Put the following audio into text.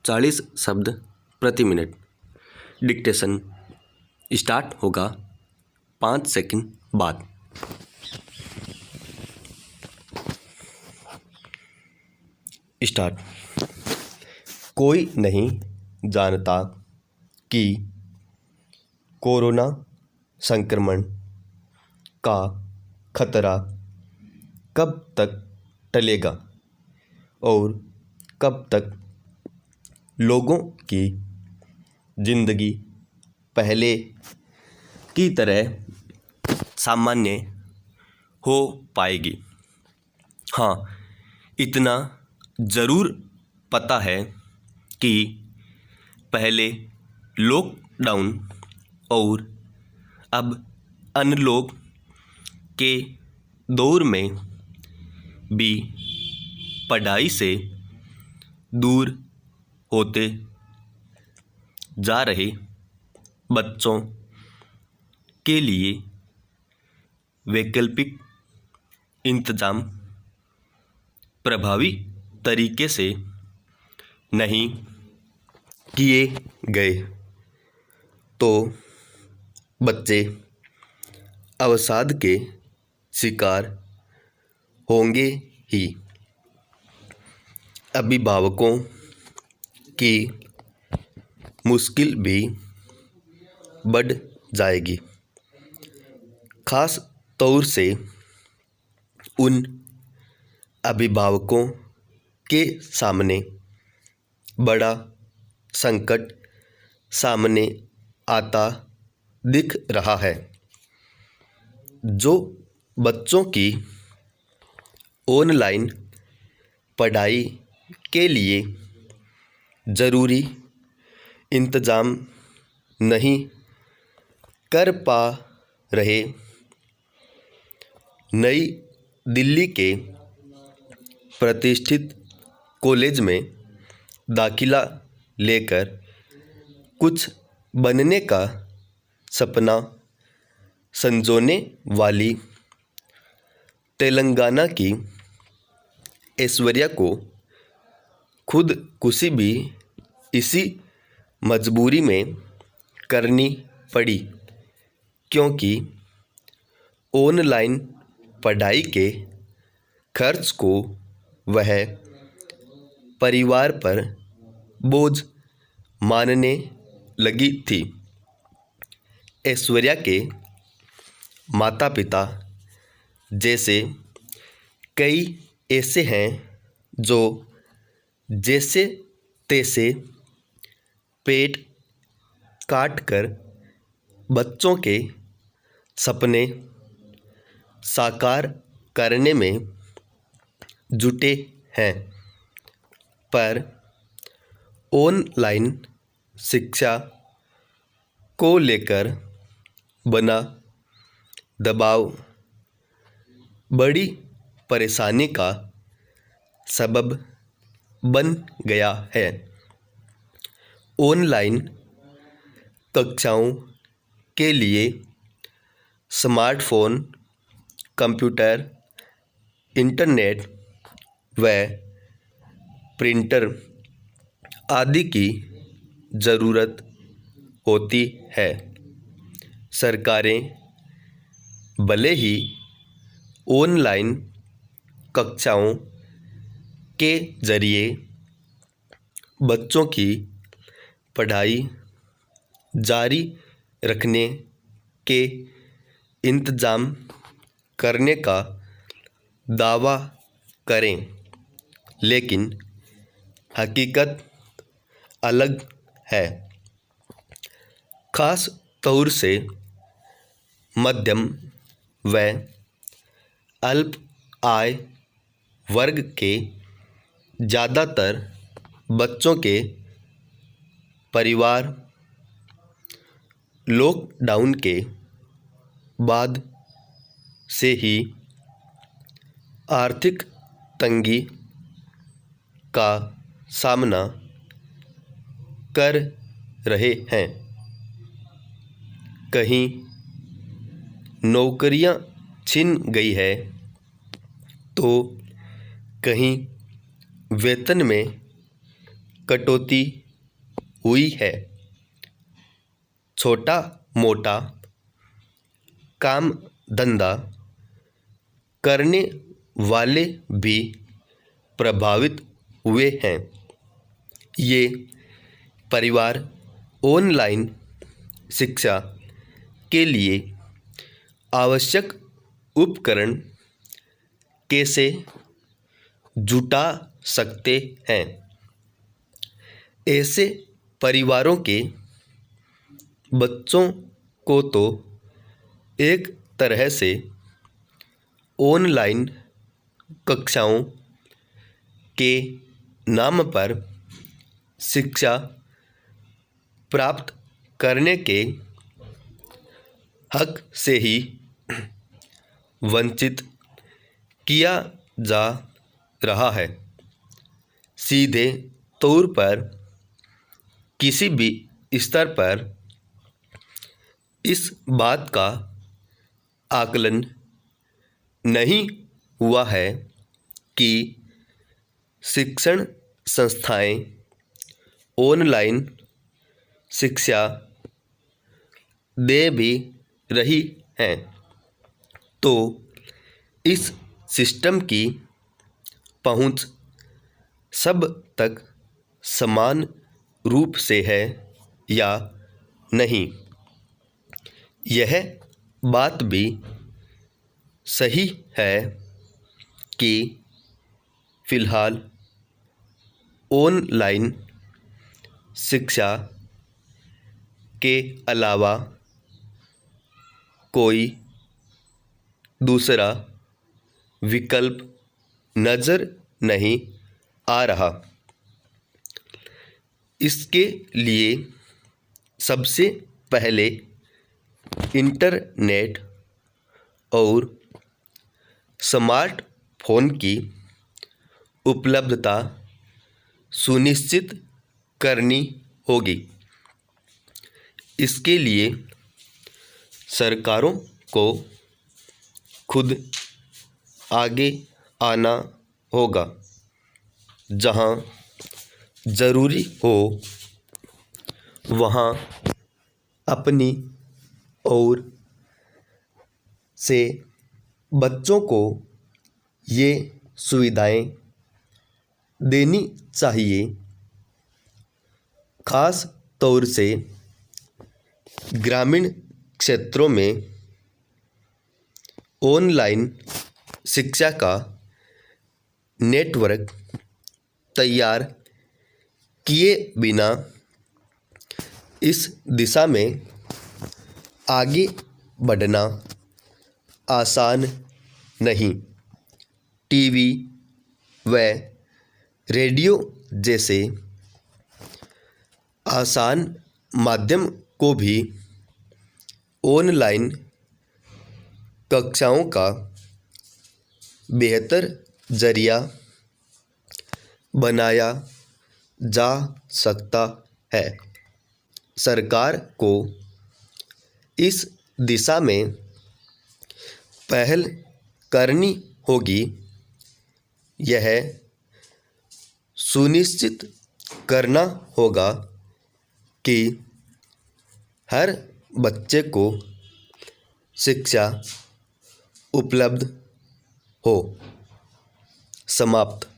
40 शब्द प्रति minute. Dictation start होगा 5 सेकंड बाद। स्टार्ट। कोई नहीं जानता कि कोरोना संक्रमण का खतरा कब तक टलेगा और कब तक लोगों की जिंदगी पहले की तरह सामान्य हो पाएगी। हाँ, इतना ज़रूर पता है कि पहले लॉकडाउन और अब अनलॉक के दौर में भी पढ़ाई से दूर होते जा रहे बच्चों के लिए वैकल्पिक इंतजाम प्रभावी तरीके से नहीं किए गए तो बच्चे अवसाद के शिकार होंगे ही। अभिभावकों की मुश्किल भी बढ़ जाएगी, खास तौर से उन अभिभावकों के सामने बड़ा संकट सामने आता दिख रहा है, जो बच्चों की ऑनलाइन पढ़ाई के लिए ज़रूरी इंतज़ाम नहीं कर पा रहे। नई दिल्ली के प्रतिष्ठित कॉलेज में दाखिला लेकर कुछ बनने का सपना संजोने वाली तेलंगाना की ऐश्वर्या को खुदकुशी भी इसी मजबूरी में करनी पड़ी, क्योंकि ऑनलाइन पढ़ाई के खर्च को वह परिवार पर बोझ मानने लगी थी। ऐश्वर्या के माता पिता जैसे कई ऐसे हैं जो जैसे तैसे पेट काट कर बच्चों के सपने साकार करने में जुटे हैं, पर ऑनलाइन शिक्षा को लेकर बना दबाव बड़ी परेशानी का सबब बन गया है। ऑनलाइन कक्षाओं के लिए स्मार्टफोन, कंप्यूटर, इंटरनेट व प्रिंटर आदि की ज़रूरत होती है। सरकारें भले ही ऑनलाइन कक्षाओं के ज़रिए बच्चों की पढ़ाई जारी रखने के इंतज़ाम करने का दावा करें, लेकिन हकीकत अलग है। खास तौर से मध्यम व अल्प आय वर्ग के ज़्यादातर बच्चों के परिवार लॉकडाउन के बाद से ही आर्थिक तंगी का सामना कर रहे हैं। कहीं नौकरियां छिन गई है तो कहीं वेतन में कटौती हुई है। छोटा मोटा काम धंधा करने वाले भी प्रभावित हुए हैं। ये परिवार ऑनलाइन शिक्षा के लिए आवश्यक उपकरण कैसे जुटा सकते हैं? ऐसे परिवारों के बच्चों को तो एक तरह से ऑनलाइन कक्षाओं के नाम पर शिक्षा प्राप्त करने के हक से ही वंचित किया जा रहा है। सीधे तौर पर किसी भी स्तर पर इस बात का आकलन नहीं हुआ है कि शिक्षण संस्थाएं ऑनलाइन शिक्षा दे भी रही हैं, तो इस सिस्टम की पहुंच सब तक समान रूप से है या नहीं। यह बात भी सही है कि फिलहाल ऑनलाइन शिक्षा के अलावा कोई दूसरा विकल्प नज़र नहीं आ रहा। इसके लिए सबसे पहले इंटरनेट और स्मार्टफोन की उपलब्धता सुनिश्चित करनी होगी। इसके लिए सरकारों को खुद आगे आना होगा। जहां ज़रूरी हो वहां अपनी ओर से बच्चों को ये सुविधाएं देनी चाहिए। खास तौर से ग्रामीण क्षेत्रों में ऑनलाइन शिक्षा का नेटवर्क तैयार किए बिना इस दिशा में आगे बढ़ना आसान नहीं। टीवी व रेडियो जैसे आसान माध्यम को भी ऑनलाइन कक्षाओं का बेहतर जरिया बनाया जा सकता है। सरकार को इस दिशा में पहल करनी होगी। यह सुनिश्चित करना होगा कि हर बच्चे को शिक्षा उपलब्ध हो। समाप्त।